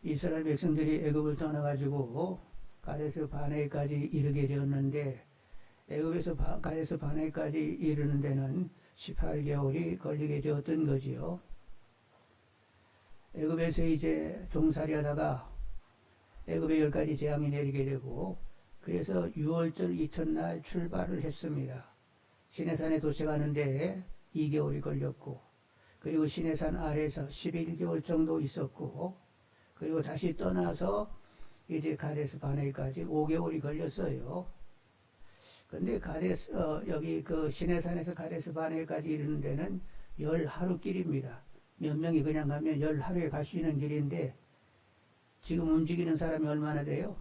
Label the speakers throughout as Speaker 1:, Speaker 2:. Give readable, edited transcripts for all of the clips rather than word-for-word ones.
Speaker 1: 이스라엘 백성들이 애굽을 떠나가지고 가데스 바네까지 이르게 되었는데 애굽에서 가데스 바네까지 이르는 데는 18개월이 걸리게 되었던 거지요. 애굽에서 이제 종살이하다가 애굽에 10가지 재앙이 내리게 되고 그래서 6월절 이튿날 출발을 했습니다. 시내산에 도착하는데 2개월이 걸렸고 그리고 시내산 아래에서 11개월 정도 있었고 그리고 다시 떠나서 이제 가데스 바네까지 5개월이 걸렸어요. 근데 여기 그 시내산에서 가데스 바네까지 이르는 데는 10하루 길입니다. 몇 명이 그냥 가면 10하루에 갈 수 있는 길인데 지금 움직이는 사람이 얼마나 돼요?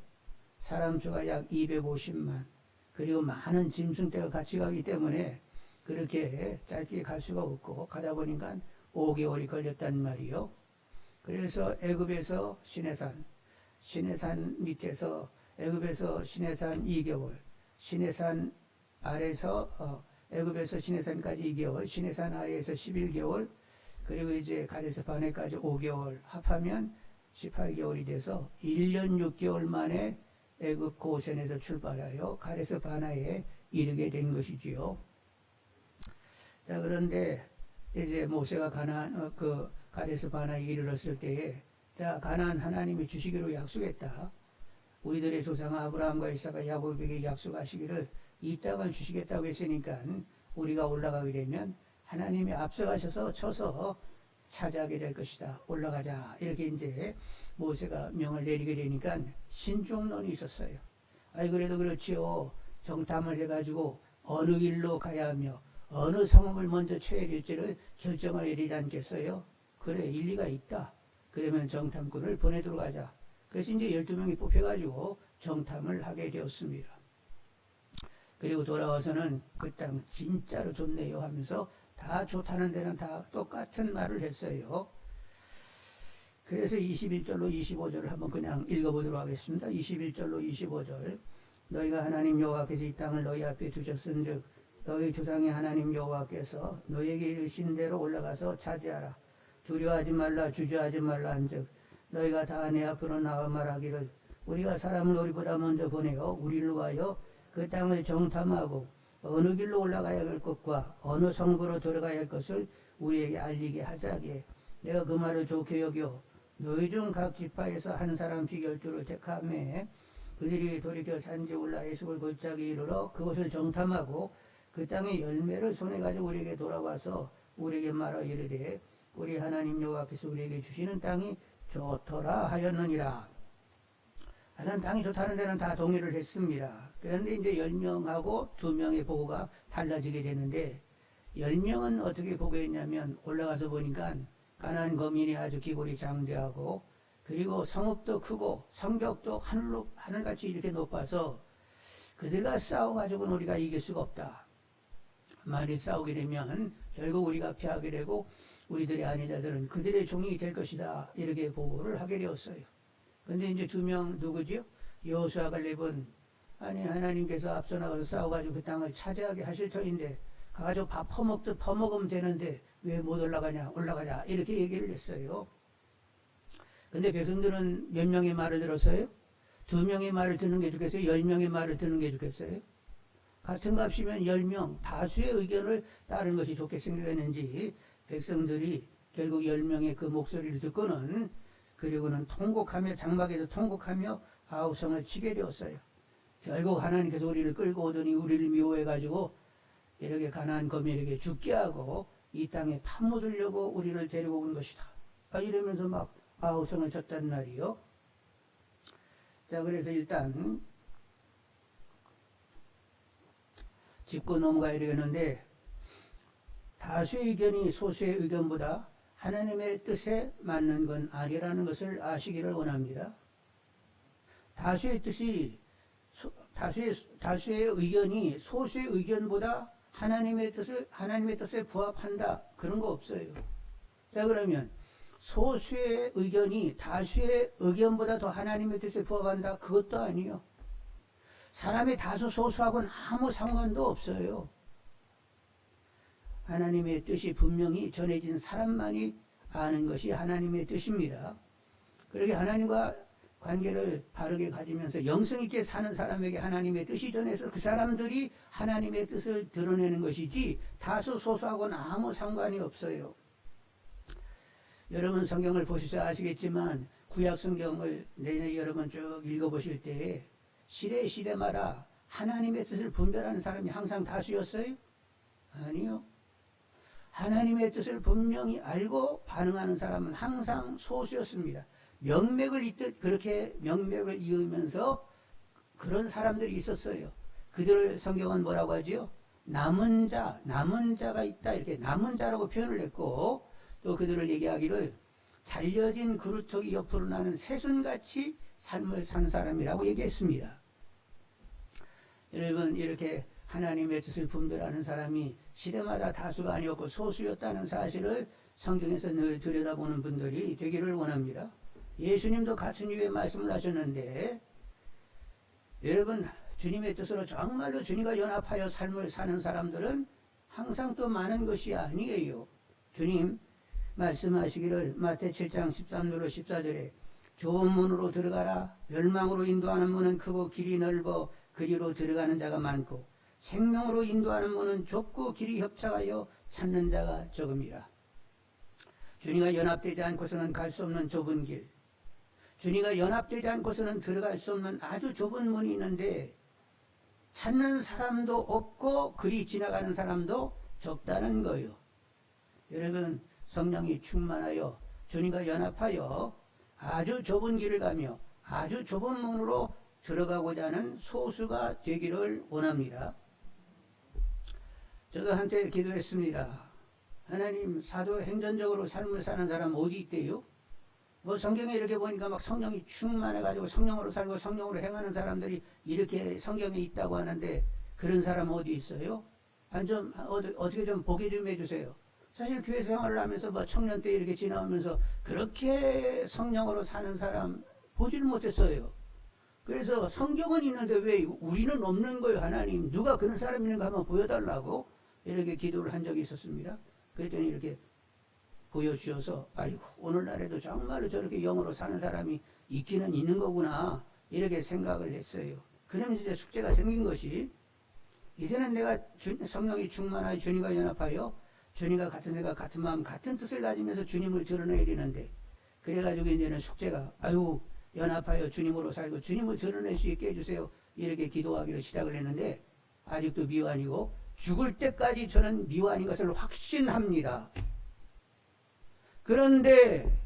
Speaker 1: 사람 수가 약 250만. 그리고 많은 짐승떼가 같이 가기 때문에 그렇게 짧게 갈 수가 없고 가다 보니까 5개월이 걸렸단 말이요. 그래서 애굽에서 시내산 밑에서 애굽에서 시내산 2개월, 시내산 아래에서 애굽에서 시내산까지 2개월, 시내산 아래에서 11개월, 그리고 이제 가데스 바네까지 5개월 합하면 18개월이 돼서 1년 6개월 만에 애굽 고센에서 출발하여 가데스 바네에 이르게 된 것이지요. 자, 그런데 이제 모세가 가데스 바네에 이르렀을 때에 자, 가나안 하나님이 주시기로 약속했다. 우리들의 조상 아브라함과 이삭과 야곱에게 약속하시기를 이 땅을 주시겠다고 했으니까 우리가 올라가게 되면 하나님이 앞서가셔서 쳐서 차지하게 될 것이다. 올라가자. 이렇게 이제 모세가 명을 내리게 되니까 신중론이 있었어요. 아이 그래도 그렇지요. 정탐을 해가지고 어느 길로 가야 하며 어느 성읍을 먼저 쳐야 될지를 결정을 내리지 않겠어요. 그래 일리가 있다. 그러면 정탐꾼을 보내도록 하자. 그래서 이제 12명이 뽑혀가지고 정탐을 하게 되었습니다. 그리고 돌아와서는 그 땅 진짜로 좋네요 하면서 다 좋다는 데는 다 똑같은 말을 했어요. 그래서 21절로 25절을 한번 그냥 읽어보도록 하겠습니다. 21절로 25절 너희가 하나님 여호와께서 이 땅을 너희 앞에 두셨은즉 너희 조상의 하나님 여호와께서 너희에게 이르신 대로 올라가서 차지하라. 두려워하지 말라 주저하지 말라 한즉 너희가 다 내 앞으로 나와 말하기를 우리가 사람을 우리보다 먼저 보내어 우리를 위하여 그 땅을 정탐하고 어느 길로 올라가야 할 것과 어느 성부로 들어가야 할 것을 우리에게 알리게 하자기에 내가 그 말을 좋게 여겨 너희 중 각 지파에서 한 사람씩 12를 택하매 그들이 돌이켜 산지 올라 에스골 골짜기 이르러 그곳을 정탐하고 그 땅의 열매를 손에 가지고 우리에게 돌아와서 우리에게 말하 이르되 우리 하나님 여호와께서 우리에게 주시는 땅이 좋더라 하였느니라. 하여튼 땅이 좋다는 데는 다 동의를 했습니다. 그런데 이제 10명하고 2명의 보고가 달라지게 되는데 10명은 어떻게 보고했냐면 올라가서 보니까 가나안 거민이 아주 기골이 장대하고 그리고 성읍도 크고 성벽도 하늘같이 이렇게 높아서 그들과 싸워가지고는 우리가 이길 수가 없다. 만일 싸우게 되면 결국 우리가 패하게 되고 우리들의 아내자들은 그들의 종이 될 것이다. 이렇게 보고를 하게 되었어요. 근데 이제 2명 누구지요? 여호수아 갈렙은 아니 하나님께서 앞서 나가서 싸워가지고 그 땅을 차지하게 하실 터인데 가가지고 밥 퍼먹듯 퍼먹으면 되는데 왜 못 올라가냐 올라가자 이렇게 얘기를 했어요. 근데 백성들은 몇 명의 말을 들었어요? 2명의 말을 듣는 게 좋겠어요? 10명의 말을 듣는 게 좋겠어요? 같은 값이면 10명 다수의 의견을 따르는 것이 좋게 생각했는지 백성들이 결국 10명의 그 목소리를 듣고는 그리고는 통곡하며 장막에서 통곡하며 아우성을 치게 되었어요. 결국 하나님께서 우리를 끌고 오더니 우리를 미워해가지고 이렇게 가나안 거민에게 죽게 하고 이 땅에 파묻으려고 우리를 데리고 온 것이다. 이러면서 막 아우성을 쳤단 말이요. 자, 그래서 일단 짚고 넘어가야 되겠는데 다수의 의견이 소수의 의견보다 하나님의 뜻에 맞는 건 아니라는 것을 아시기를 원합니다. 다수의 의견이 소수의 의견보다 하나님의 뜻에 부합한다. 그런 거 없어요. 자, 그러면 소수의 의견이 다수의 의견보다 더 하나님의 뜻에 부합한다. 그것도 아니요. 사람의 다수 소수하고는 아무 상관도 없어요. 하나님의 뜻이 분명히 전해진 사람만이 아는 것이 하나님의 뜻입니다. 그렇게 하나님과 관계를 바르게 가지면서 영성 있게 사는 사람에게 하나님의 뜻이 전해서 그 사람들이 하나님의 뜻을 드러내는 것이지 다수 소수하고는 아무 상관이 없어요. 여러분 성경을 보시서 아시겠지만 구약 성경을 내내 여러분 쭉 읽어보실 때에 시대마다 하나님의 뜻을 분별하는 사람이 항상 다수였어요? 아니요. 하나님의 뜻을 분명히 알고 반응하는 사람은 항상 소수였습니다. 명맥을 잇듯 그렇게 명맥을 이으면서 그런 사람들이 있었어요. 그들을 성경은 뭐라고 하지요? 남은 자가 있다. 이렇게 남은 자라고 표현을 했고 또 그들을 얘기하기를 잘려진 그루터기 옆으로 나는 새순같이 삶을 산 사람이라고 얘기했습니다. 여러분 이렇게 하나님의 뜻을 분별하는 사람이 시대마다 다수가 아니었고 소수였다는 사실을 성경에서 늘 들여다보는 분들이 되기를 원합니다. 예수님도 같은 이유의 말씀을 하셨는데 여러분 주님의 뜻으로 정말로 주님과 연합하여 삶을 사는 사람들은 항상 또 많은 것이 아니에요. 주님 말씀하시기를 마태 7장 13절로 14절에 좋은 문으로 들어가라. 멸망으로 인도하는 문은 크고 길이 넓어 그리로 들어가는 자가 많고 생명으로 인도하는 문은 좁고 길이 협착하여 찾는 자가 적음이라. 주님과 연합되지 않고서는 갈 수 없는 좁은 길, 주님과 연합되지 않고서는 들어갈 수 없는 아주 좁은 문이 있는데 찾는 사람도 없고 그리 지나가는 사람도 적다는 거예요. 여러분 성령이 충만하여 주님과 연합하여 아주 좁은 길을 가며 아주 좁은 문으로 들어가고자 하는 소수가 되기를 원합니다. 저도 한때 기도했습니다. 하나님 사도행전적으로 삶을 사는 사람 어디 있대요? 뭐 성경에 이렇게 보니까 막 성령이 충만해가지고 성령으로 살고 성령으로 행하는 사람들이 이렇게 성경에 있다고 하는데 그런 사람 어디 있어요? 아니 좀 어떻게 좀 보게 좀 해주세요. 사실 교회 생활을 하면서 뭐 청년 때 이렇게 지나오면서 그렇게 성령으로 사는 사람 보지를 못했어요. 그래서 성경은 있는데 왜 우리는 없는 거예요? 하나님 누가 그런 사람 있는가 한번 보여달라고 이렇게 기도를 한 적이 있었습니다. 그랬더니 이렇게 보여주셔서 아이고 오늘날에도 정말로 저렇게 영으로 사는 사람이 있기는 있는 거구나 이렇게 생각을 했어요. 그러면서 이제 숙제가 생긴 것이 이제는 내가 성령이 충만하여 주님과 연합하여 주님과 같은 생각 같은 마음 같은 뜻을 가지면서 주님을 드러내야 되는데 그래가지고 이제는 숙제가 아유 연합하여 주님으로 살고 주님을 드러낼 수 있게 해주세요 이렇게 기도하기를 시작을 했는데 아직도 미완이고 죽을 때까지 저는 미완인 것을 확신합니다. 그런데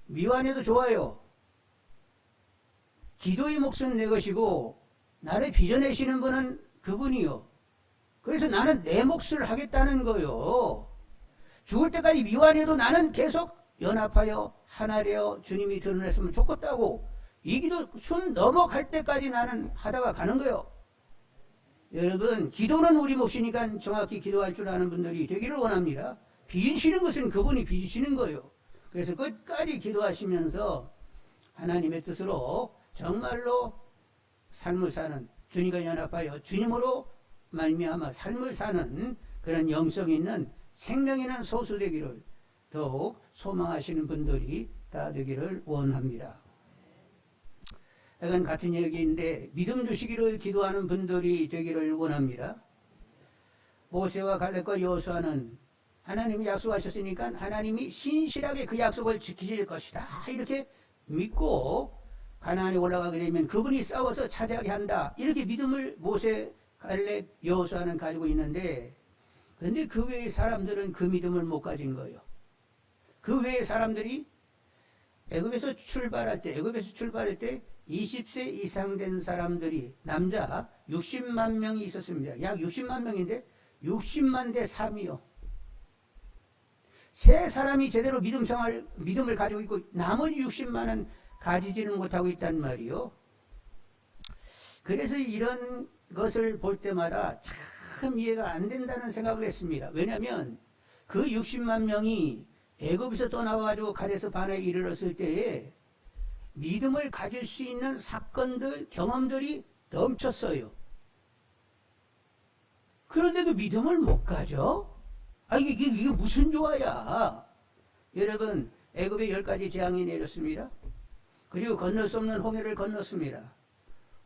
Speaker 1: 미완해도 좋아요. 기도의 몫은 내 것이고 나를 빚어내시는 분은 그분이요. 그래서 나는 내 몫을 하겠다는 거요. 죽을 때까지 미완해도 나는 계속 연합하여 하나 되어 주님이 드러냈으면 좋겠다고 이 기도 숨 넘어갈 때까지 나는 하다가 가는 거요. 여러분 기도는 우리 몫이니까 정확히 기도할 줄 아는 분들이 되기를 원합니다. 빚으시는 것은 그분이 빚으시는 거예요. 그래서 끝까지 기도하시면서 하나님의 뜻으로 정말로 삶을 사는 주님과 연합하여 주님으로 말미암아 삶을 사는 그런 영성 있는 생명 있는 소수 되기를 더욱 소망하시는 분들이 다 되기를 원합니다. 약간 같은 얘기인데 믿음 주시기를 기도하는 분들이 되기를 원합니다. 모세와 갈렙과 여호수아는 하나님이 약속하셨으니까 하나님이 신실하게 그 약속을 지키실 것이다 이렇게 믿고 가나안에 올라가게 되면 그분이 싸워서 차지하게 한다 이렇게 믿음을 모세, 갈렙, 여호수아는 가지고 있는데 그런데 그 외의 사람들은 그 믿음을 못 가진 거예요. 그 외의 사람들이 애굽에서 출발할 때 20세 이상 된 사람들이 남자 60만 명이 있었습니다. 약 60만 명인데 60만 대 3이요. 세 사람이 제대로 믿음을 가지고 있고 나머지 60만은 가지지는 못하고 있단 말이요. 그래서 이런 것을 볼 때마다 참 이해가 안 된다는 생각을 했습니다. 왜냐하면 그 60만 명이 애굽에서 떠나와가지고 가데스 바네에 이르렀을 때에 믿음을 가질 수 있는 사건들, 경험들이 넘쳤어요. 그런데도 믿음을 못 가져? 이게 무슨 조화야? 여러분, 애굽에 10가지 재앙이 내렸습니다. 그리고 건널 수 없는 홍해를 건넜습니다.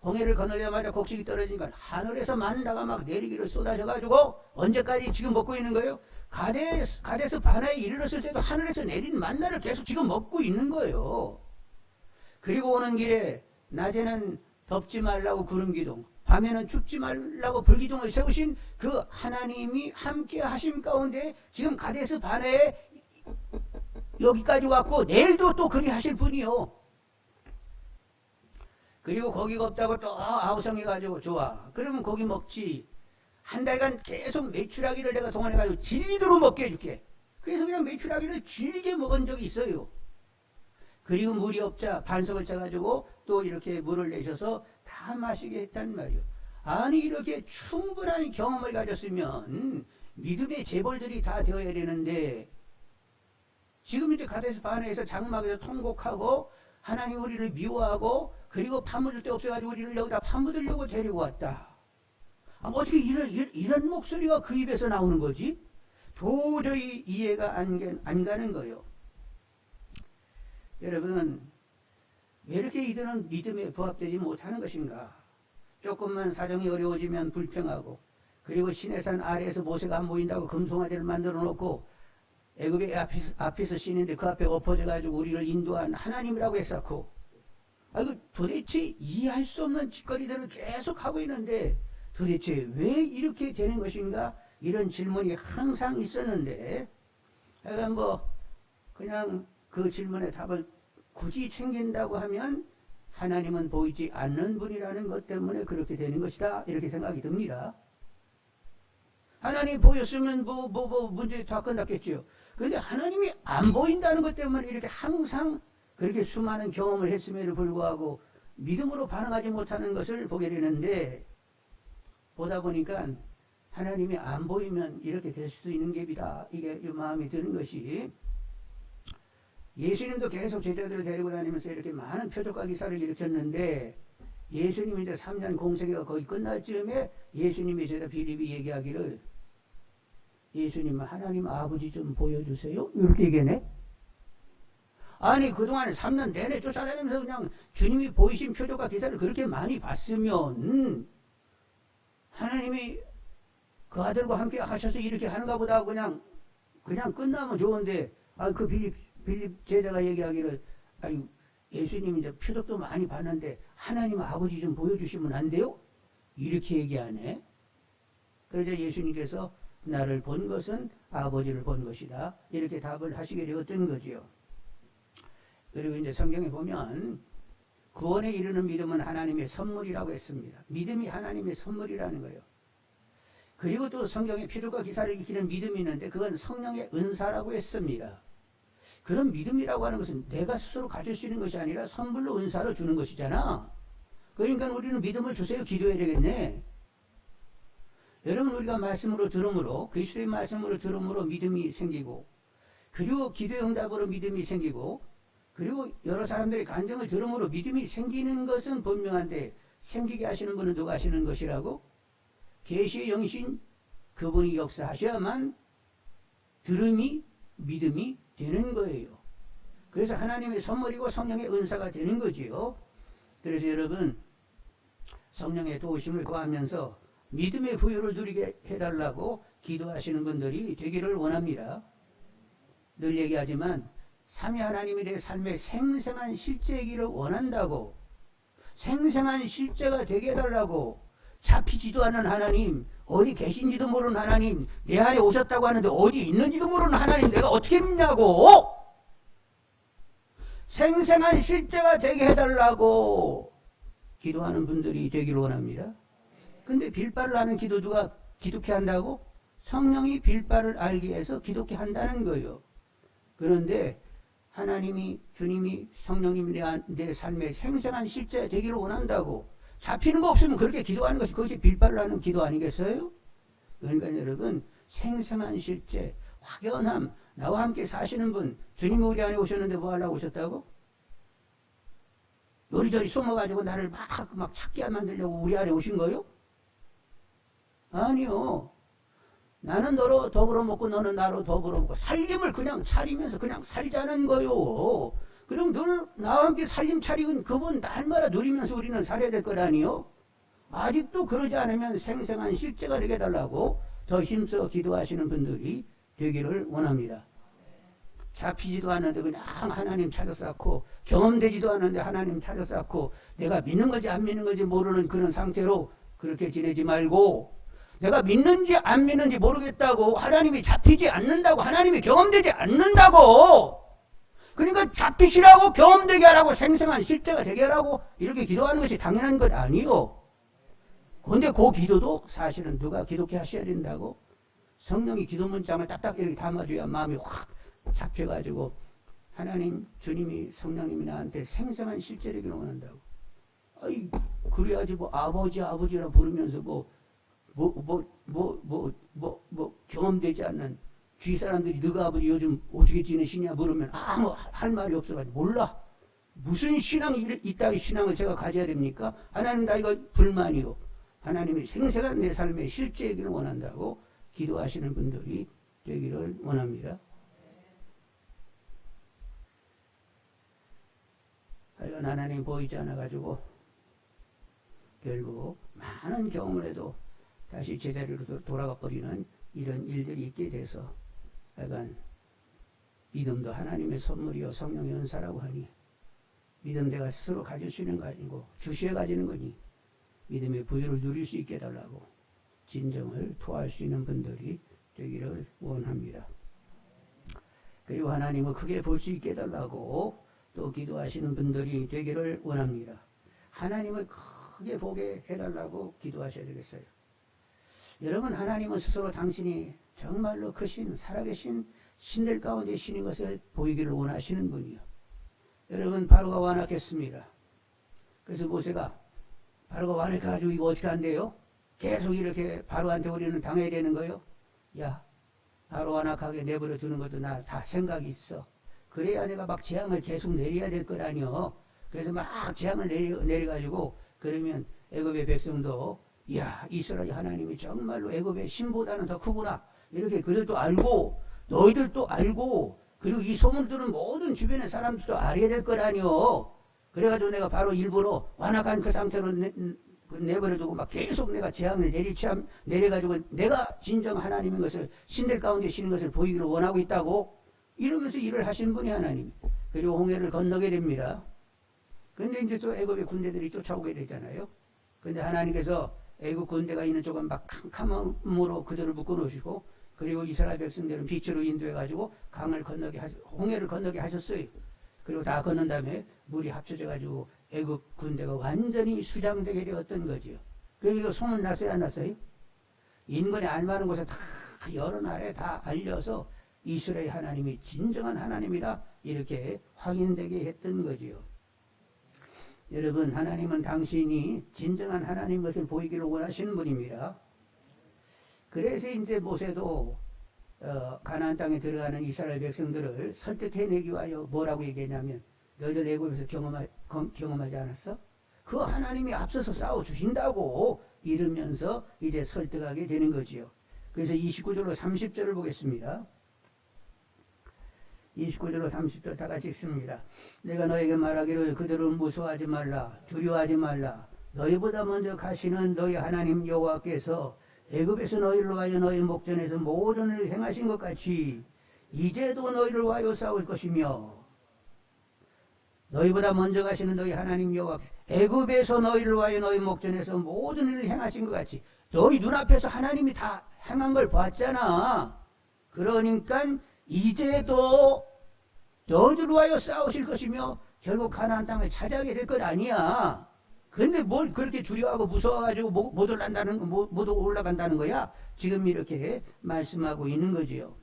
Speaker 1: 홍해를 건너자마자 곡식이 떨어지니까 하늘에서 만나가 막 내리기를 쏟아져가지고 언제까지 지금 먹고 있는 거예요? 가데스 바나에 이르렀을 때도 하늘에서 내린 만나를 계속 지금 먹고 있는 거예요. 그리고 오는 길에 낮에는 덥지 말라고 구름 기둥, 밤에는 춥지 말라고 불기둥을 세우신 그 하나님이 함께 하심 가운데 지금 가데스 바나에 여기까지 왔고 내일도 또 그리 하실 분이요. 그리고 고기가 없다고 또 아우성해가지고 좋아. 그러면 고기 먹지. 한 달간 계속 메추라기를 내가 동원해가지고 질리도록 먹게 해줄게. 그래서 그냥 메추라기를 질게 먹은 적이 있어요. 그리고 물이 없자 반석을 쳐가지고 또 이렇게 물을 내셔서 다 마시게 했단 말이요. 아니 이렇게 충분한 경험을 가졌으면 믿음의 재벌들이 다 되어야 되는데 지금 이제 가데스 바네에서 장막에서 통곡하고 하나님 우리를 미워하고 그리고 파묻을 데 없어가지고 우리를 여기다 파묻으려고 데리고 왔다. 어떻게 이런 목소리가 그 입에서 나오는 거지? 도저히 이해가 안 가는 거예요. 여러분, 왜 이렇게 이들은 믿음에 부합되지 못하는 것인가? 조금만 사정이 어려워지면 불평하고 그리고 시내산 아래에서 모세가 안 보인다고 금송아지를 만들어 놓고 애굽의 아피스 신인데 그 앞에 엎어져가지고 우리를 인도한 하나님이라고 했었고 도대체 이해할 수 없는 짓거리들을 계속 하고 있는데 도대체 왜 이렇게 되는 것인가? 이런 질문이 항상 있었는데 그냥 그 질문의 답을 굳이 챙긴다고 하면 하나님은 보이지 않는 분이라는 것 때문에 그렇게 되는 것이다 이렇게 생각이 듭니다. 하나님이 보였으면 문제 다 끝났겠죠. 그런데 하나님이 안 보인다는 것 때문에 이렇게 항상 그렇게 수많은 경험을 했음에도 불구하고 믿음으로 반응하지 못하는 것을 보게 되는데 보다 보니까 하나님이 안 보이면 이렇게 될 수도 있는 갭이다. 이게 마음이 드는 것이 예수님도 계속 제자들을 데리고 다니면서 이렇게 많은 표적과 기사를 일으켰는데 예수님이 이제 3년 공생애가 거의 끝날 즈음에 예수님이 제자 빌립이 얘기하기를 예수님은 하나님 아버지 좀 보여주세요. 이렇게 얘기하네. 아니 그동안 3년 내내 쫓아다니면서 그냥 주님이 보이신 표적과 기사를 그렇게 많이 봤으면 하나님이 그 아들과 함께 하셔서 이렇게 하는가 보다 그냥 끝나면 좋은데 그 빌립 제자가 얘기하기를 예수님 이제 표적도 많이 봤는데 하나님 아버지 좀 보여주시면 안 돼요? 이렇게 얘기하네. 그래서 예수님께서 나를 본 것은 아버지를 본 것이다. 이렇게 답을 하시게 되었던 거지요. 그리고 이제 성경에 보면 구원에 이르는 믿음은 하나님의 선물이라고 했습니다. 믿음이 하나님의 선물이라는 거예요. 그리고 또 성경에 표적과 기사를 익히는 믿음이 있는데 그건 성령의 은사라고 했습니다. 그런 믿음이라고 하는 것은 내가 스스로 가질 수 있는 것이 아니라 선물로 은사로 주는 것이잖아. 그러니까 우리는 믿음을 주세요 기도해야 되겠네. 여러분 우리가 말씀으로 들음으로 그리스도의 말씀으로 들음으로 믿음이 생기고 그리고 기도의 응답으로 믿음이 생기고 그리고 여러 사람들의 간증을 들음으로 믿음이 생기는 것은 분명한데 생기게 하시는 분은 누가 하시는 것이라고? 계시의 영이신 그분이 역사하셔야만 들음이 믿음이 되는 거예요. 그래서 하나님의 선물이고 성령의 은사가 되는 거지요. 그래서 여러분 성령의 도우심을 구하면서 믿음의 부유를 누리게 해달라고 기도하시는 분들이 되기를 원합니다. 늘 얘기하지만 삼위 하나님이 내 삶의 생생한 실제이기를 원한다고 생생한 실제가 되게 해달라고 잡히지도 않은 하나님 어디 계신지도 모르는 하나님 내 안에 오셨다고 하는데 어디 있는지도 모르는 하나님 내가 어떻게 믿냐고 생생한 실제가 되게 해달라고 기도하는 분들이 되기를 원합니다. 근데 빌바를 하는 기도 누가 기독해 한다고? 성령이 빌바를 알게 해서 기독해 한다는 거예요. 그런데 하나님이 주님이 성령님이 내 삶의 생생한 실제 되기를 원한다고 잡히는 거 없으면 그렇게 기도하는 것이 그것이 빌바를 하는 기도 아니겠어요? 그러니까 여러분 생생한 실제 확연함 나와 함께 사시는 분 주님이 우리 안에 오셨는데 뭐 하려고 오셨다고? 요리조리 숨어가지고 나를 막 찾게 만들려고 우리 안에 오신 거예요? 아니요. 나는 너로 더불어 먹고 너는 나로 더불어 먹고 살림을 그냥 차리면서 그냥 살자는 거요. 그럼 늘 나와 함께 살림 차리는 그분 날마다 누리면서 우리는 살아야 될 거라니요. 아직도 그러지 않으면 생생한 실제가 되게 해달라고 더 힘써 기도하시는 분들이 되기를 원합니다. 잡히지도 않는데 그냥 하나님 찾아 쌓고 경험되지도 않는데 하나님 찾아 쌓고 내가 믿는 건지 안 믿는 건지 모르는 그런 상태로 그렇게 지내지 말고 내가 믿는지 안 믿는지 모르겠다고 하나님이 잡히지 않는다고 하나님이 경험되지 않는다고 그러니까 잡히시라고 경험되게 하라고 생생한 실제가 되게 하라고 이렇게 기도하는 것이 당연한 것 아니요. 그런데 그 기도도 사실은 누가 기독해 하셔야 된다고 성령이 기도 문장을 딱딱 이렇게 담아줘야 마음이 확 잡혀가지고 하나님 주님이 성령님이 나한테 생생한 실제를 원한다고. 아이 그래야지 뭐 아버지라 부르면서 경험되지 않는 주위 사람들이 너가 아버지 요즘 어떻게 지내시냐 물으면 아무 할 말이 없어가지고 몰라. 무슨 신앙이 이따위 신앙을 제가 가져야 됩니까? 하나님 나 이거 불만이요. 하나님이 생생한 내 삶의 실제이기를 원한다고 기도하시는 분들이 되기를 원합니다. 하여간 하나님 보이지 않아가지고 결국 많은 경험을 해도 다시 제자리로 돌아가 버리는 이런 일들이 있게 돼서 하여간 믿음도 하나님의 선물이요 성령의 은사라고 하니 믿음 내가 스스로 가질 수 있는 거 아니고 주시해 가지는 거니 믿음의 부유를 누릴 수 있게 해달라고 진정을 토할 수 있는 분들이 되기를 원합니다. 그리고 하나님을 크게 볼 수 있게 해달라고 또 기도하시는 분들이 되기를 원합니다. 하나님을 크게 보게 해달라고 기도하셔야 되겠어요. 여러분 하나님은 스스로 당신이 정말로 크신 살아계신 신들 가운데 신인 것을 보이기를 원하시는 분이요. 여러분 바로가 완악했습니다. 그래서 모세가 바로가 완악해가지고 이거 어떻게 한대요? 계속 이렇게 바로한테 우리는 당해야 되는 거요? 야 바로 완악하게 내버려 두는 것도 나 다 생각이 있어. 그래야 내가 막 재앙을 계속 내려야 될 거라니요. 그래서 막 재앙을 내려가지고 그러면 애굽의 백성도 이야 이스라엘 하나님이 정말로 애굽의 신보다는 더 크구나 이렇게 그들도 알고 너희들도 알고 그리고 이 소문들은 모든 주변의 사람들도 알아야 될 거라니요. 그래가지고 내가 바로 일부러 완악한 그 상태로 내버려두고 막 계속 내가 재앙을 내려가지고 내가 진정 하나님인 것을 신들 가운데 쉬는 것을 보이기를 원하고 있다고 이러면서 일을 하신 분이 하나님. 그리고 홍해를 건너게 됩니다. 근데 이제 또 애굽의 군대들이 쫓아오게 되잖아요. 근데 하나님께서 애굽 군대가 있는 쪽은 막 캄캄함으로 그들을 묶어놓으시고 그리고 이스라엘 백성들은 빛으로 인도해가지고 홍해를 건너게 하셨어요. 그리고 다 건넌 다음에 물이 합쳐져가지고 애굽 군대가 완전히 수장되게 되었던 거지요. 그러니까 소문 났어요, 안 났어요? 인근에 알만한 곳에 다 여러 나라에 다 알려서 이스라엘 하나님이 진정한 하나님이다 이렇게 확인되게 했던 거지요. 여러분 하나님은 당신이 진정한 하나님 것을 보이기를 원하시는 분입니다. 그래서 이제 모세도 가나안 땅에 들어가는 이스라엘 백성들을 설득해내기 위하여 뭐라고 얘기했냐면 너희들 애굽에서 경험하지 않았어? 그 하나님이 앞서서 싸워주신다고 이러면서 이제 설득하게 되는 거지요. 그래서 29절로 30절을 보겠습니다. 29절로 30절 다 같이 읽습니다. 내가 너에게 말하기를 그들은 무서워하지 말라 두려워하지 말라 너희보다 먼저 가시는 너희 하나님 여호와께서 애굽에서 너희를 위하여 너희 목전에서 모든 일을 행하신 것 같이 이제도 너희를 위하여 싸울 것이며 너희보다 먼저 가시는 너희 하나님 여호와께서 애굽에서 너희를 위하여 너희 목전에서 모든 일을 행하신 것 같이 너희 눈앞에서 하나님이 다 행한 걸 봤잖아. 그러니까 이제도 너희들 위하여 싸우실 것이며 결국 가나안 땅을 차지하게 될 것 아니야. 근데 뭘 그렇게 두려워하고 무서워가지고 못 올라간다는 거야? 지금 이렇게 말씀하고 있는 거지요.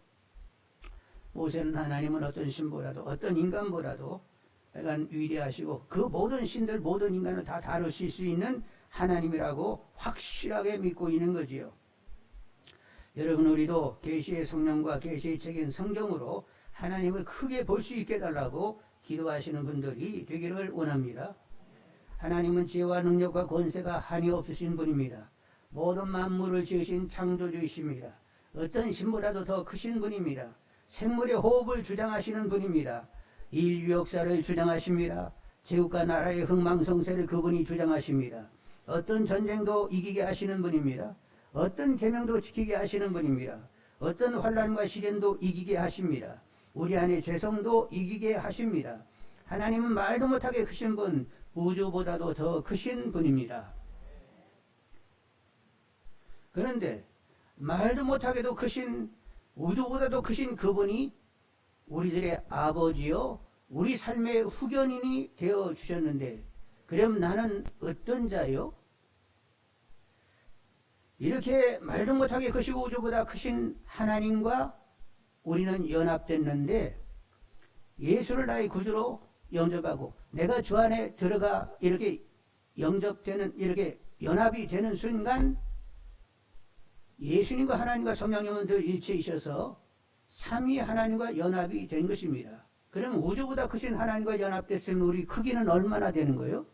Speaker 1: 모세는 하나님은 어떤 신보라도 어떤 인간보라도 약간 위대하시고 그 모든 신들 모든 인간을 다 다루실 수 있는 하나님이라고 확실하게 믿고 있는 거지요. 여러분 우리도 계시의 성령과 계시의 책인 성경으로 하나님을 크게 볼 수 있게 해달라고 기도하시는 분들이 되기를 원합니다. 하나님은 지혜와 능력과 권세가 한이 없으신 분입니다. 모든 만물을 지으신 창조주이십니다. 어떤 신보다도 더 크신 분입니다. 생물의 호흡을 주장하시는 분입니다. 인류 역사를 주장하십니다. 제국과 나라의 흥망성쇠를 그분이 주장하십니다. 어떤 전쟁도 이기게 하시는 분입니다. 어떤 계명도 지키게 하시는 분입니다. 어떤 환난과 시련도 이기게 하십니다. 우리 안의 죄성도 이기게 하십니다. 하나님은 말도 못하게 크신 분, 우주보다도 더 크신 분입니다. 그런데 말도 못하게도 크신, 우주보다도 크신 그분이 우리들의 아버지요 우리 삶의 후견인이 되어 주셨는데, 그럼 나는 어떤 자요? 이렇게 말도 못하게 크시고 우주보다 크신 하나님과 우리는 연합됐는데, 예수를 나의 구주로 영접하고 내가 주 안에 들어가 이렇게 영접되는, 이렇게 연합이 되는 순간 예수님과 하나님과 성령님은 늘 일체이셔서 삼위 하나님과 연합이 된 것입니다. 그럼 우주보다 크신 하나님과 연합됐으면 우리 크기는 얼마나 되는 거예요?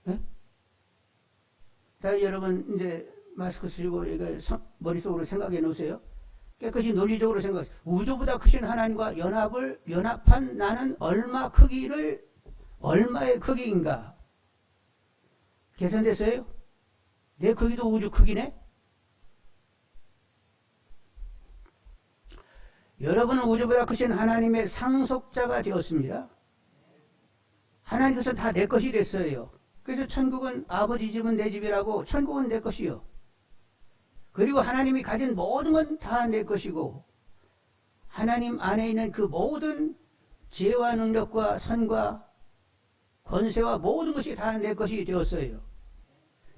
Speaker 1: 네? 자, 여러분 이제 마스크 쓰시고 이거 머릿속으로 생각해 놓으세요. 깨끗이 논리적으로 생각하세요. 우주보다 크신 하나님과 연합한 나는 얼마의 크기인가? 계산됐어요? 내 크기도 우주 크기네? 여러분은 우주보다 크신 하나님의 상속자가 되었습니다. 하나님께서 다 내 것이 됐어요. 그래서 천국은 아버지 집은 내 집이라고, 천국은 내 것이요. 그리고 하나님이 가진 모든 건 다 내 것이고, 하나님 안에 있는 그 모든 지혜와 능력과 선과 권세와 모든 것이 다 내 것이 되었어요.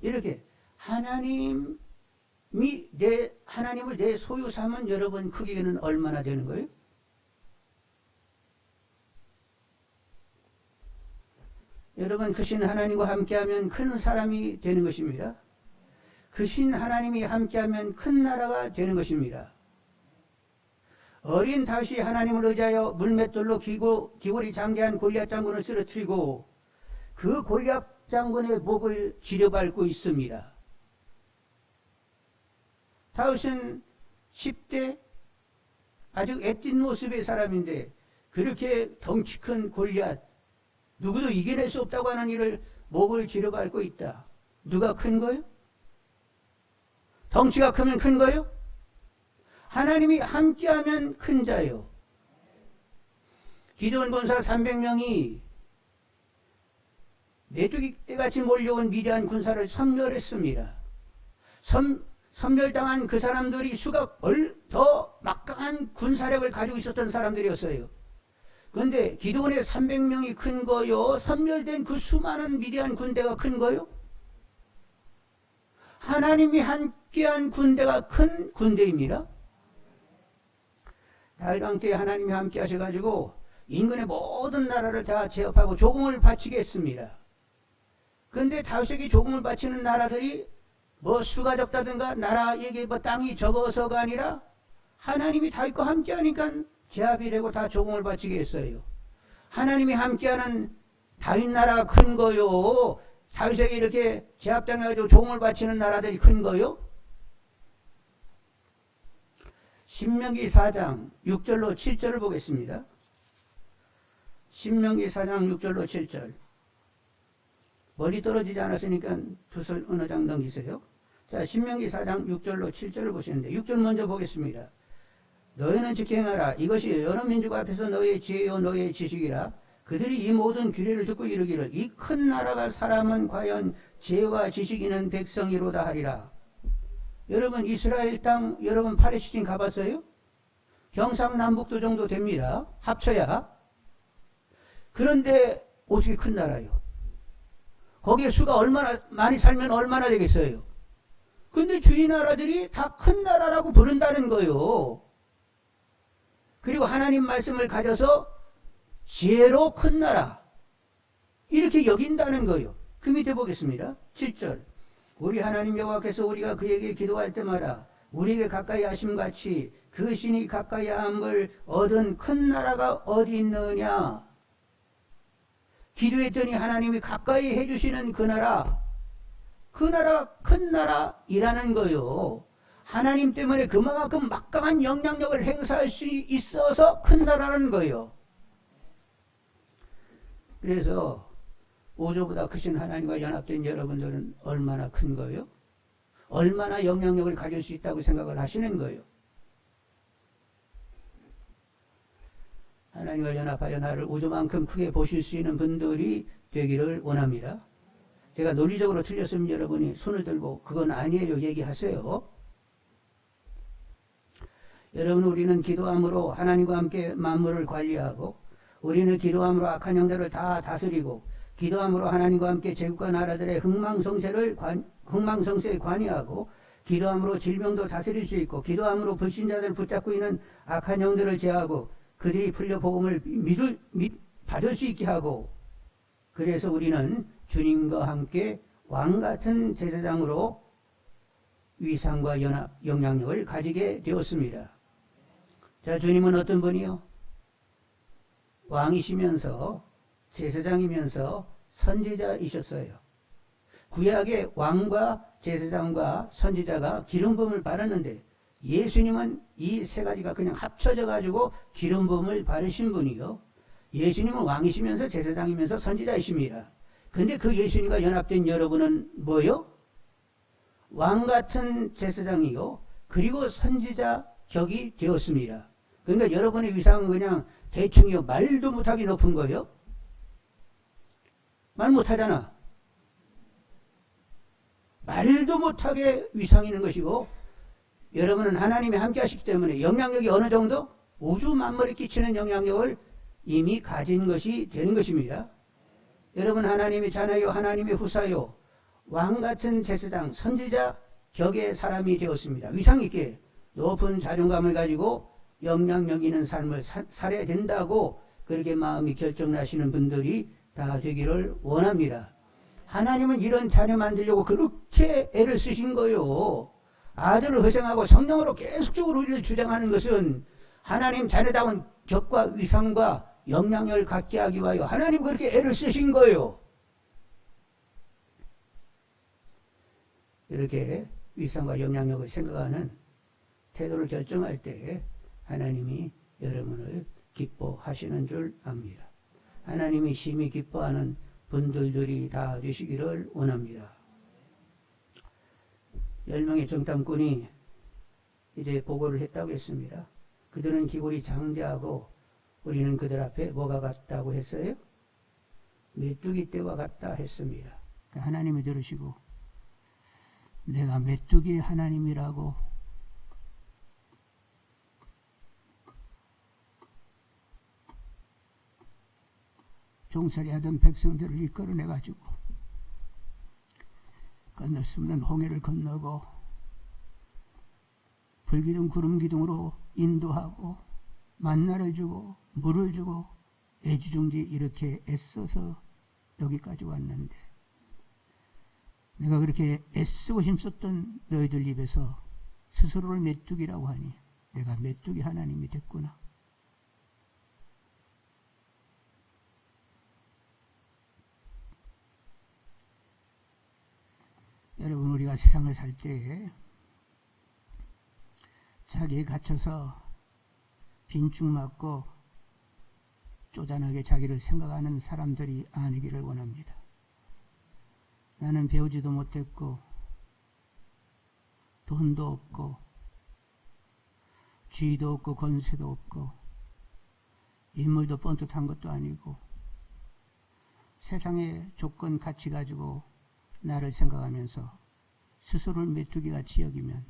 Speaker 1: 이렇게 하나님을 내 소유 삼은 여러분 크기는 얼마나 되는 거예요? 여러분 크신 하나님과 함께하면 큰 사람이 되는 것입니다. 크신 하나님이 함께하면 큰 나라가 되는 것입니다. 어린 다윗이 하나님을 의지하여 물맷돌로 기골이 장대한 골리앗 장군을 쓰러뜨리고 그 골리앗 장군의 목을 지려밟고 있습니다. 다윗은 10대 아주 애띤 모습의 사람인데 그렇게 덩치 큰 골리앗, 누구도 이겨낼 수 없다고 하는 이를 목을 지려밟고 있다. 누가 큰 거예요? 덩치가 크면 큰 거예요? 하나님이 함께하면 큰 자요. 기드온 군사 300명이 메뚜기떼같이 몰려온 미디안 군사를 섬멸했습니다. 섬멸당한 그 사람들이 수가 더 막강한 군사력을 가지고 있었던 사람들이었어요. 그런데 기드온의 300명이 큰 거요? 섬멸된 그 수많은 미디안 군대가 큰 거요? 하나님이 함께한 군대가 큰 군대입니다. 다윗 왕 때 하나님이 함께 하셔가지고 인근의 모든 나라를 다 제압하고 조공을 바치게 했습니다. 그런데 다윗에게 조공을 바치는 나라들이 뭐 수가 적다든가 나라에게 뭐 땅이 적어서가 아니라 하나님이 다윗과 함께 하니까 제압이 되고 다 조공을 바치게 했어요. 하나님이 함께하는 다윗 나라가 큰 거요? 다윗에게 이렇게 제압당해가지고 조공을 바치는 나라들이 큰 거요? 신명기 4장 6절로 7절을 보겠습니다. 신명기 4장 6절로 7절. 멀리 떨어지지 않았으니까 두설 어느 장 넘기세요. 자, 신명기 4장 6절로 7절을 보시는데 6절 먼저 보겠습니다. 너희는 지켜행하라. 이것이 여러 민족 앞에서 너희의 지혜요 너희의 지식이라. 그들이 이 모든 규례를 듣고 이르기를 이 큰 나라가 사람은 과연 지혜와 지식 있는 백성이로다 하리라. 여러분 이스라엘 땅 여러분 팔레스틴 가봤어요? 경상남북도 정도 됩니다. 합쳐야. 그런데 어떻게 큰 나라요? 거기에 수가 얼마나 많이 살면 얼마나 되겠어요? 근데 주위 나라들이 다 큰 나라라고 부른다는 거예요. 그리고 하나님 말씀을 가져서 지혜로 큰 나라 이렇게 여긴다는 거예요. 그 밑에 보겠습니다. 7절. 우리 하나님 여호와께서 우리가 그에게 기도할 때마다 우리에게 가까이 하심같이 그 신이 가까이 함을 얻은 큰 나라가 어디 있느냐. 기도했더니 하나님이 가까이 해주시는 그 나라, 그 나라가 큰 나라이라는 거요. 하나님 때문에 그만큼 막강한 영향력을 행사할 수 있어서 큰 나라라는 거예요. 그래서 우주보다 크신 하나님과 연합된 여러분들은 얼마나 큰 거예요? 얼마나 영향력을 가질 수 있다고 생각을 하시는 거예요? 하나님과 연합하여 나를 우주만큼 크게 보실 수 있는 분들이 되기를 원합니다. 제가 논리적으로 틀렸으면 여러분이 손을 들고 그건 아니에요 얘기하세요. 여러분, 우리는 기도함으로 하나님과 함께 만물을 관리하고, 우리는 기도함으로 악한 영들을 다 다스리고, 기도함으로 하나님과 함께 제국과 나라들의 흥망성쇠에 관여하고, 기도함으로 질병도 다스릴 수 있고, 기도함으로 불신자들을 붙잡고 있는 악한 영들을 제하고 그들이 풀려 복음을 받을 수 있게 하고, 그래서 우리는 주님과 함께 왕같은 제사장으로 위상과 영향력을 가지게 되었습니다. 자, 주님은 어떤 분이요? 왕이시면서 제사장이면서 선지자이셨어요. 구약의 왕과 제사장과 선지자가 기름 부음을 받았는데, 예수님은 이 세 가지가 그냥 합쳐져 가지고 기름 부음을 받으신 분이요. 예수님은 왕이시면서 제사장이면서 선지자이십니다. 근데 그 예수님과 연합된 여러분은 뭐요? 왕같은 제사장이요, 그리고 선지자 격이 되었습니다. 그러니까 여러분의 위상은 그냥 대충이요, 말도 못하게 높은 거예요. 말 못하잖아. 말도 못하게 위상이 있는 것이고, 여러분은 하나님이 함께 하시기 때문에 영향력이 어느 정도? 우주 만물에 끼치는 영향력을 이미 가진 것이 되는 것입니다. 여러분, 하나님의 자녀요, 하나님의 후사요, 왕같은 제사장, 선지자 격의 사람이 되었습니다. 위상 있게 높은 자존감을 가지고 영향력 있는 삶을 살아야 된다고 그렇게 마음이 결정나시는 분들이 다 되기를 원합니다. 하나님은 이런 자녀 만들려고 그렇게 애를 쓰신 거예요. 아들을 희생하고 성령으로 계속적으로 우리를 주장하는 것은 하나님 자녀다운 격과 위상과 영향력을 갖게 하기 위하여 하나님 그렇게 애를 쓰신 거예요. 이렇게 위상과 영향력을 생각하는 태도를 결정할 때 하나님이 여러분을 기뻐하시는 줄 압니다. 하나님이 심히 기뻐하는 분들이 다 되시기를 원합니다. 10명의 정탐꾼이 이제 보고를 했다고 했습니다. 그들은 기골이 장대하고 우리는 그들 앞에 뭐가 같다고 했어요? 메뚜기 떼와 같다 했습니다. 하나님이 들으시고, 내가 메뚜기의 하나님이라고 종살이 하던 백성들을 이끌어내가지고 건널 수 없는 홍해를 건너고 불기둥 구름기둥으로 인도하고 만나를 주고 물을 주고 애지중지 이렇게 애써서 여기까지 왔는데, 내가 그렇게 애쓰고 힘썼던 너희들 입에서 스스로를 메뚜기라고 하니 내가 메뚜기 하나님이 됐구나. 여러분, 우리가 세상을 살 때에 자기에 갇혀서 빈축 맞고 쪼잔하게 자기를 생각하는 사람들이 아니기를 원합니다. 나는 배우지도 못했고 돈도 없고 지위도 없고 권세도 없고 인물도 뻔듯한 것도 아니고 세상의 조건 가치 가지고 나를 생각하면서 스스로를 메뚜기같이 여기면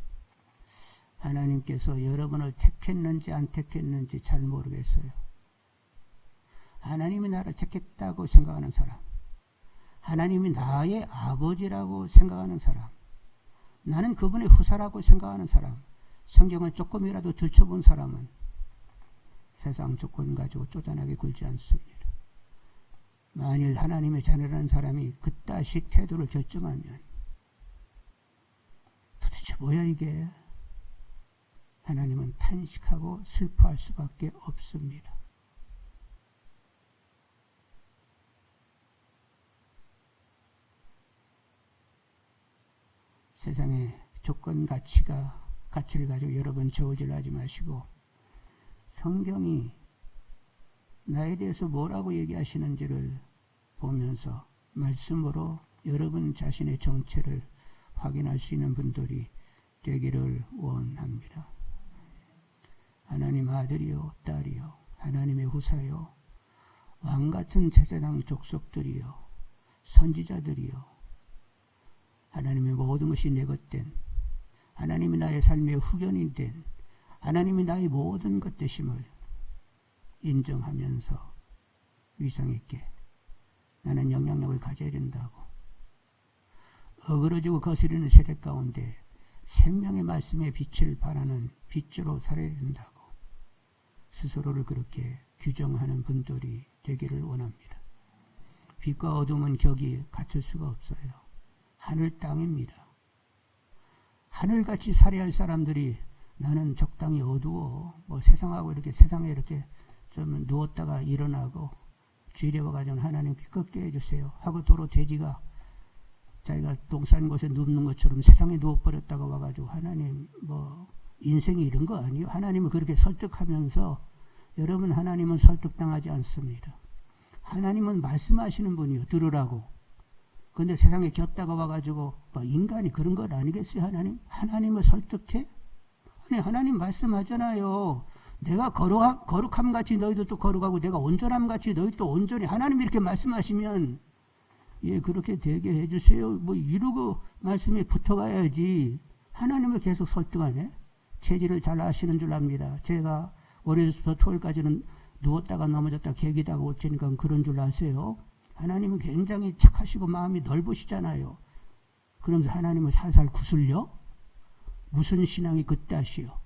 Speaker 1: 하나님께서 여러분을 택했는지 안 택했는지 잘 모르겠어요. 하나님이 나를 택했다고 생각하는 사람, 하나님이 나의 아버지라고 생각하는 사람, 나는 그분의 후사라고 생각하는 사람, 성경을 조금이라도 들춰본 사람은 세상 조건 가지고 쪼잔하게 굴지 않습니다. 만일 하나님의 자녀라는 사람이 그따식 태도를 결정하면 도대체 뭐야 이게? 하나님은 탄식하고 슬퍼할 수밖에 없습니다. 세상의 조건 가치를 가지고 여러분 저울질하지 마시고 성경이 나에 대해서 뭐라고 얘기하시는지를 보면서 말씀으로 여러분 자신의 정체를 확인할 수 있는 분들이 되기를 원합니다. 하나님 아들이요 딸이요 하나님의 후사요 왕같은 제사장 족속들이요 선지자들이요 하나님의 모든 것이 내 것 된 하나님이 나의 삶의 후견이 된 하나님이 나의 모든 것 되심을 인정하면서 위상 있게 나는 영향력을 가져야 된다고 어그러지고 거스르는 세대 가운데 생명의 말씀의 빛을 발하는 빛으로 살아야 된다고 스스로를 그렇게 규정하는 분들이 되기를 원합니다. 빛과 어둠은 격이 갖출 수가 없어요. 하늘 땅입니다. 하늘같이 살아야 할 사람들이 나는 적당히 어두워 세상에 이렇게 좀 누웠다가 일어나고 쥐려와가지고 하나님 기껍게 해주세요 하고 도로 돼지가 자기가 똥 싼 곳에 눕는 것처럼 세상에 누워버렸다가 와가지고 하나님 인생이 이런 거 아니에요? 하나님은 그렇게 설득하면서 여러분 하나님은 설득당하지 않습니다. 하나님은 말씀하시는 분이요 들으라고. 근데 세상에 겼다가 와가지고 인간이 그런 것 아니겠어요? 하나님을 설득해? 아니 하나님 말씀하잖아요. 내가 거룩함 같이 너희도 또 거룩하고 내가 온전함 같이 너희도 또 온전히 하나님이 이렇게 말씀하시면 예 그렇게 되게 해주세요. 이러고 말씀에 붙어가야지. 하나님을 계속 설득하네. 체질을 잘 아시는 줄 압니다. 제가 월요일부터 토요일까지는 누웠다가 넘어졌다가 개기다가 올 테니까 그런 줄 아세요. 하나님은 굉장히 착하시고 마음이 넓으시잖아요. 그러면서 하나님을 살살 구슬려? 무슨 신앙이 그따시요?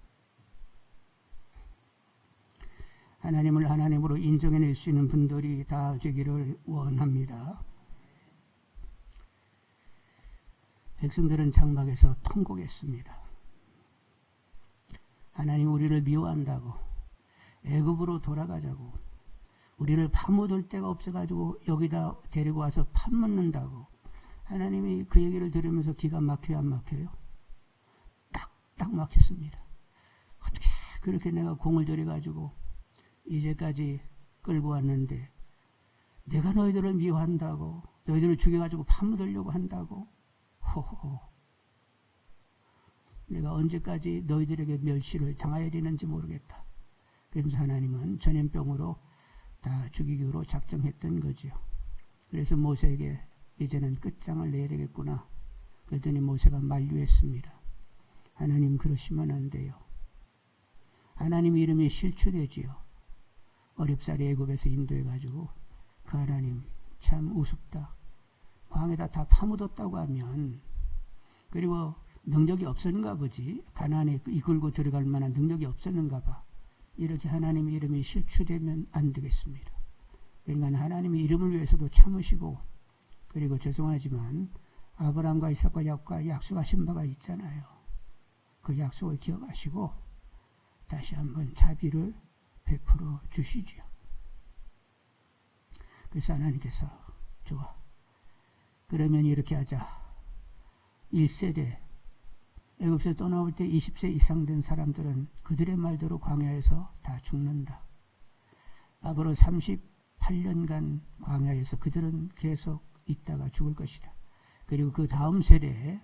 Speaker 1: 하나님을 하나님으로 인정해낼 수 있는 분들이 다 되기를 원합니다. 백성들은 장막에서 통곡했습니다. 하나님 우리를 미워한다고 애굽으로 돌아가자고 우리를 파묻을 데가 없어가지고 여기다 데리고 와서 파묻는다고 하나님이 그 얘기를 들으면서 기가 막혀요 안 막혀요? 딱 막혔습니다. 어떻게 그렇게 내가 공을 들여가지고 이제까지 끌고 왔는데 내가 너희들을 미워한다고 너희들을 죽여가지고 파묻으려고 한다고 호호 내가 언제까지 너희들에게 멸시를 당해야 되는지 모르겠다. 그래서 하나님은 전염병으로 다 죽이기로 작정했던 거지요. 그래서 모세에게 이제는 끝장을 내야 되겠구나. 그랬더니 모세가 만류했습니다. 하나님 그러시면 안 돼요. 하나님 이름이 실추되지요. 어렵사리 애굽에서 인도해가지고 그 하나님 참 우습다. 광에다 다 파묻었다고 하면 그리고 능력이 없었는가 보지. 가나안에 이끌고 들어갈 만한 능력이 없었는가 봐. 이렇게 하나님 이름이 실추되면 안 되겠습니다. 그러니까 하나님의 이름을 위해서도 참으시고 그리고 죄송하지만 아브라함과 이삭과 야곱과 약속하신 바가 있잖아요. 그 약속을 기억하시고 다시 한번 자비를 베풀어 주시지요. 그래서 하나님께서 좋아. 그러면 이렇게 하자. 1세대 애굽에서 떠나올 때 20세 이상 된 사람들은 그들의 말대로 광야에서 다 죽는다. 앞으로 38년간 광야에서 그들은 계속 있다가 죽을 것이다. 그리고 그 다음 세대에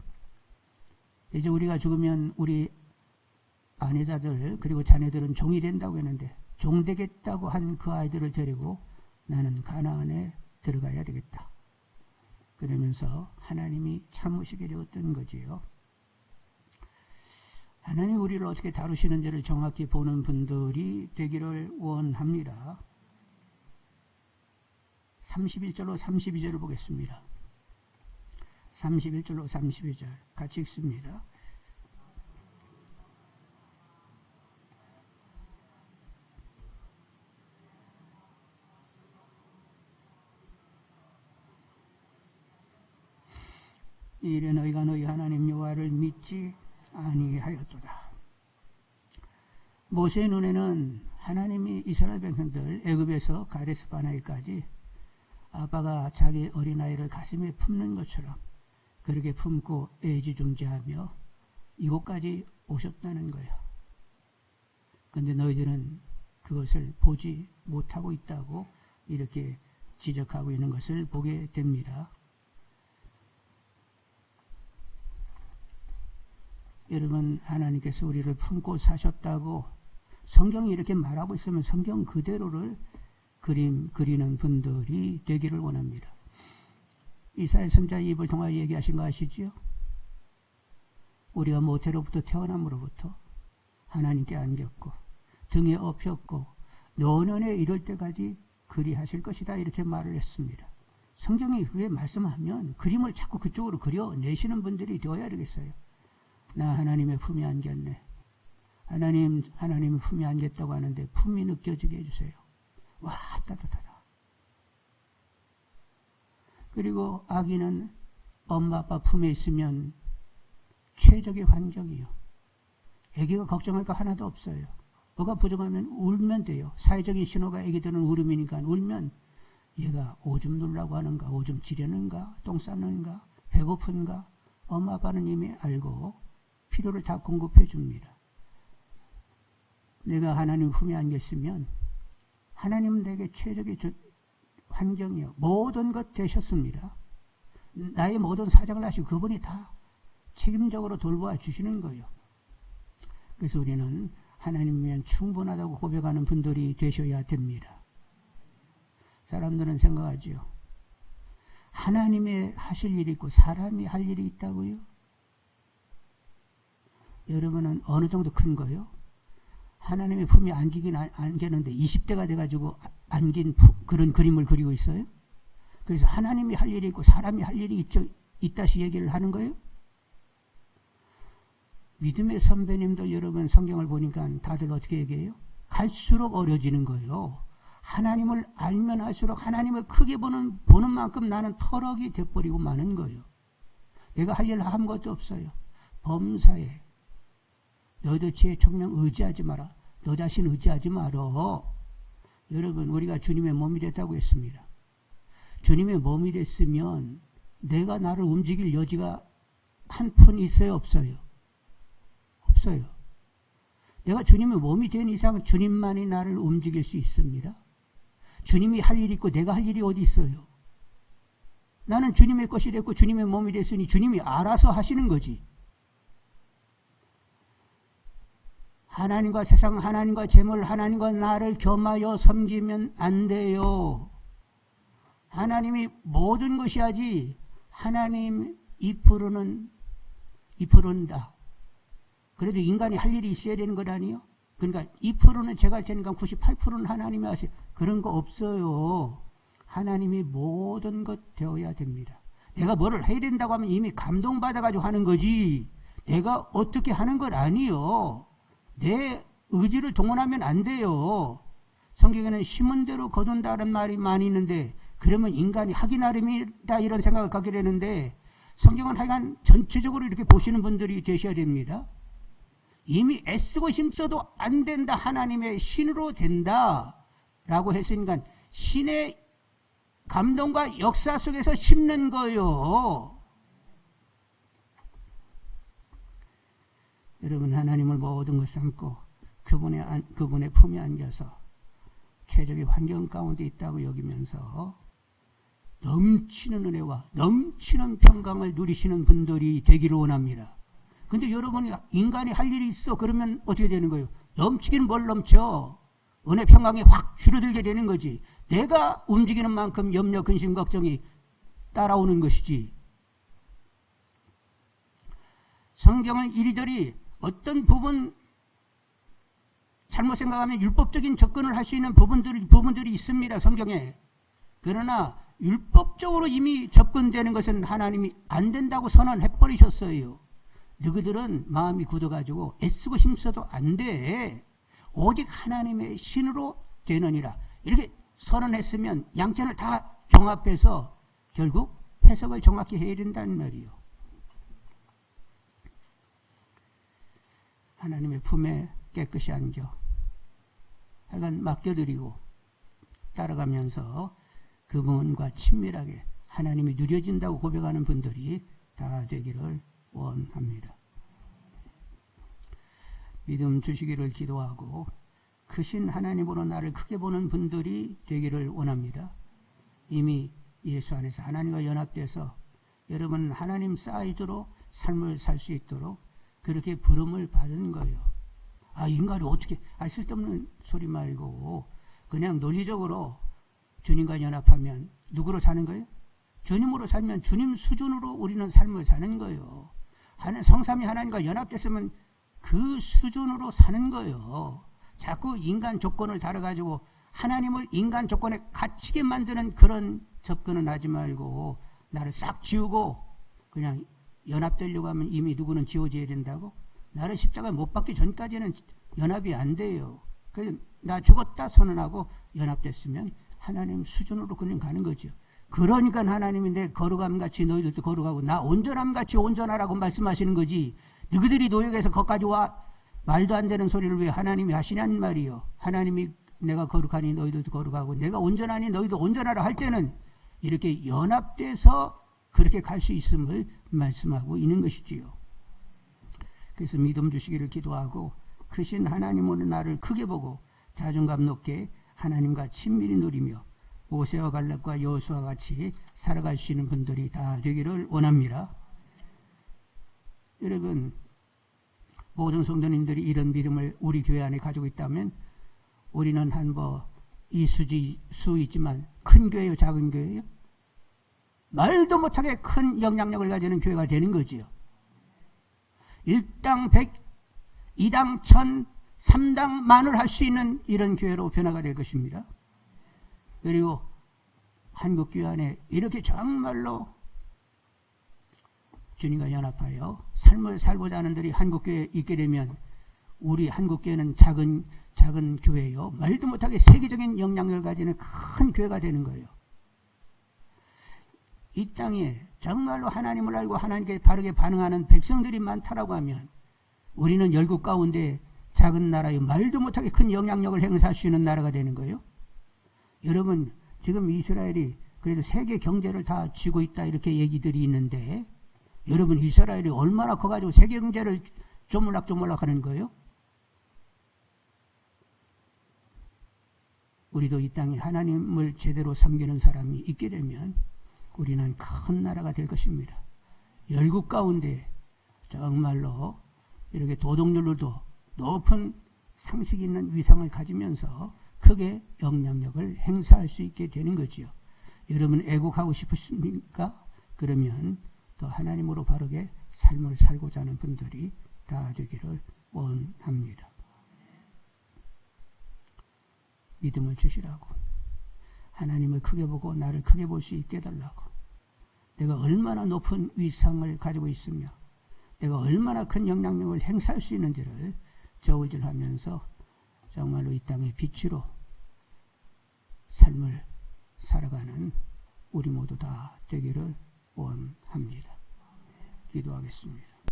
Speaker 1: 이제 우리가 죽으면 우리 아내자들 그리고 자녀들은 종이 된다고 했는데 종 되겠다고 한 그 아이들을 데리고 나는 가나안에 들어가야 되겠다. 그러면서 하나님이 참으시게 되었던 거지요. 하나님 우리를 어떻게 다루시는지를 정확히 보는 분들이 되기를 원합니다. 31절로 32절을 보겠습니다. 31절로 32절 같이 읽습니다. 이래 너희가 너희 하나님 여호와를 믿지 아니하였도다. 모세의 눈에는 하나님이 이스라엘 백성들 애굽에서 가데스 바네아까지 아빠가 자기 어린아이를 가슴에 품는 것처럼 그렇게 품고 애지중지하며 이곳까지 오셨다는 거예요. 그런데 너희들은 그것을 보지 못하고 있다고 이렇게 지적하고 있는 것을 보게 됩니다. 여러분, 하나님께서 우리를 품고 사셨다고 성경이 이렇게 말하고 있으면 성경 그대로를 그리는 분들이 되기를 원합니다. 이사야 선지자의 입을 통하여 얘기하신 거 아시지요? 우리가 모태로부터 태어남으로부터 하나님께 안겼고 등에 업혔고 노년에 이를 때까지 그리하실 것이다 이렇게 말을 했습니다. 성경이 왜 말씀하면 그림을 자꾸 그쪽으로 그려내시는 분들이 되어야 되겠어요. 나 하나님의 품에 안겼네. 하나님의 품에 안겼다고 하는데 품이 느껴지게 해주세요. 와, 따뜻하다. 그리고 아기는 엄마 아빠 품에 있으면 최적의 환경이요. 아기가 걱정할 거 하나도 없어요. 뭐가 부족하면 울면 돼요. 사회적인 신호가 아기들은 울음이니까 울면 얘가 오줌 누려고 하는가, 오줌 지려는가, 똥 싸는가, 배고픈가 엄마 아빠는 이미 알고 필요를 다 공급해 줍니다. 내가 하나님 품에 안겼으면 하나님은 내게 최적의 환경이요. 모든 것 되셨습니다. 나의 모든 사정을 하시고 그분이 다 책임적으로 돌보아 주시는 거예요. 그래서 우리는 하나님이면 충분하다고 고백하는 분들이 되셔야 됩니다. 사람들은 생각하지요. 하나님의 하실 일이 있고 사람이 할 일이 있다고요? 여러분은 어느 정도 큰 거요? 하나님의 품에 안기긴 안겼는데 20대가 돼가지고 안긴 그런 그림을 그리고 있어요? 그래서 하나님이 할 일이 있고 사람이 할 일이 있다시 얘기를 하는 거예요? 믿음의 선배님들 여러분 성경을 보니까 다들 어떻게 얘기해요? 갈수록 어려지는 거예요. 하나님을 알면 할수록 하나님을 크게 보는 만큼 나는 터럭이 돼버리고 마는 거예요. 내가 할 일 아무것도 없어요. 범사에 너희들 지혜 총명 의지하지 마라. 너 자신 의지하지 말어. 여러분, 우리가 주님의 몸이 됐다고 했습니다. 주님의 몸이 됐으면 내가 나를 움직일 여지가 한 푼 있어요, 없어요? 없어요. 내가 주님의 몸이 된 이상 주님만이 나를 움직일 수 있습니다. 주님이 할 일이 있고 내가 할 일이 어디 있어요? 나는 주님의 것이 됐고 주님의 몸이 됐으니 주님이 알아서 하시는 거지. 하나님과 세상, 하나님과 재물, 하나님과 나를 겸하여 섬기면 안 돼요. 하나님이 모든 것이 하지 하나님 2%는 다. 그래도 인간이 할 일이 있어야 되는 것 아니에요? 그러니까 2%는 제가 할 테니까 98%는 하나님이 하세요. 그런 거 없어요. 하나님이 모든 것 되어야 됩니다. 내가 뭐를 해야 된다고 하면 이미 감동받아가지고 하는 거지 내가 어떻게 하는 것 아니에요. 내 의지를 동원하면 안 돼요. 성경에는 심은 대로 거둔다는 말이 많이 있는데 그러면 인간이 하기 나름이다 이런 생각을 갖게 되는데 성경은 하여간 전체적으로 이렇게 보시는 분들이 되셔야 됩니다. 이미 애쓰고 힘써도 안 된다. 하나님의 신으로 된다 라고 했으니까 신의 감동과 역사 속에서 심는 거예요. 여러분, 하나님을 모든 것 삼고 그분의 품에 안겨서 최적의 환경 가운데 있다고 여기면서 넘치는 은혜와 넘치는 평강을 누리시는 분들이 되기를 원합니다. 근데 여러분이 인간이 할 일이 있어 그러면 어떻게 되는 거예요? 넘치긴 뭘 넘쳐? 은혜 평강이 확 줄어들게 되는 거지. 내가 움직이는 만큼 염려, 근심, 걱정이 따라오는 것이지. 성경은 이리저리 어떤 부분 잘못 생각하면 율법적인 접근을 할 수 있는 부분들이 있습니다. 성경에. 그러나 율법적으로 이미 접근되는 것은 하나님이 안 된다고 선언해버리셨어요. 너희들은 마음이 굳어가지고 애쓰고 힘써도 안 돼. 오직 하나님의 신으로 되느니라. 이렇게 선언했으면 양편을 다 종합해서 결국 해석을 정확히 해야 된다는 말이에요. 하나님의 품에 깨끗이 안겨 하여간 맡겨드리고 따라가면서 그분과 친밀하게 하나님이 누려진다고 고백하는 분들이 다 되기를 원합니다. 믿음 주시기를 기도하고 크신 하나님으로 나를 크게 보는 분들이 되기를 원합니다. 이미 예수 안에서 하나님과 연합돼서 여러분 하나님 사이즈로 삶을 살 수 있도록 그렇게 부름을 받은 거예요. 인간이 어떻게 쓸데없는 소리 말고 그냥 논리적으로 주님과 연합하면 누구로 사는 거예요? 주님으로 살면 주님 수준으로 우리는 삶을 사는 거예요. 성삼위 하나님과 연합됐으면 그 수준으로 사는 거예요. 자꾸 인간 조건을 다뤄가지고 하나님을 인간 조건에 갇히게 만드는 그런 접근은 하지 말고 나를 싹 지우고 그냥 연합되려고 하면 이미 누구는 지워져야 된다고? 나를 십자가에 못 박기 전까지는 연합이 안 돼요. 그래서 나 죽었다 선언하고 연합됐으면 하나님 수준으로 그냥 가는 거죠. 그러니까 하나님이 내 거룩함같이 너희들도 거룩하고 나 온전함같이 온전하라고 말씀하시는 거지. 너희들이 노역에서 거기까지 와 말도 안 되는 소리를 왜 하나님이 하시냐는 말이요. 하나님이 내가 거룩하니 너희들도 거룩하고 내가 온전하니 너희도 온전하라 할 때는 이렇게 연합돼서 그렇게 갈 수 있음을 말씀하고 있는 것이지요. 그래서 믿음 주시기를 기도하고 크신 하나님으로 나를 크게 보고 자존감 높게 하나님과 친밀히 누리며 모세와 갈렙과 여호수아와 같이 살아갈 수 있는 분들이 다 되기를 원합니다. 여러분 모든 성도님들이 이런 믿음을 우리 교회 안에 가지고 있다면 우리는 수 있지만 큰 교회요 작은 교회요? 말도 못하게 큰 영향력을 가지는 교회가 되는 거지요. 1당 100, 2당 1000, 3당 만을 할 수 있는 이런 교회로 변화가 될 것입니다. 그리고 한국교회 안에 이렇게 정말로 주님과 연합하여 삶을 살고자 하는 들이 한국교회에 있게 되면 우리 한국교회는 작은 교회요. 말도 못하게 세계적인 영향력을 가지는 큰 교회가 되는 거예요. 이 땅에 정말로 하나님을 알고 하나님께 바르게 반응하는 백성들이 많다라고 하면 우리는 열국 가운데 작은 나라에 말도 못하게 큰 영향력을 행사할 수 있는 나라가 되는 거예요. 여러분 지금 이스라엘이 그래도 세계 경제를 다 쥐고 있다 이렇게 얘기들이 있는데 여러분 이스라엘이 얼마나 커가지고 세계 경제를 조물락조물락 하는 거예요? 우리도 이 땅에 하나님을 제대로 섬기는 사람이 있게 되면 우리는 큰 나라가 될 것입니다. 열국 가운데 정말로 이렇게 도덕률로도 높은 상식 있는 위상을 가지면서 크게 영향력을 행사할 수 있게 되는 거지요. 여러분 애국하고 싶으십니까? 그러면 또 하나님으로 바르게 삶을 살고자 하는 분들이 다 되기를 원합니다. 믿음을 주시라고 하나님을 크게 보고 나를 크게 볼 수 있게 해달라고 내가 얼마나 높은 위상을 가지고 있으며 내가 얼마나 큰 영향력을 행사할 수 있는지를 저울질하면서 정말로 이 땅의 빛으로 삶을 살아가는 우리 모두 다 되기를 원합니다. 기도하겠습니다.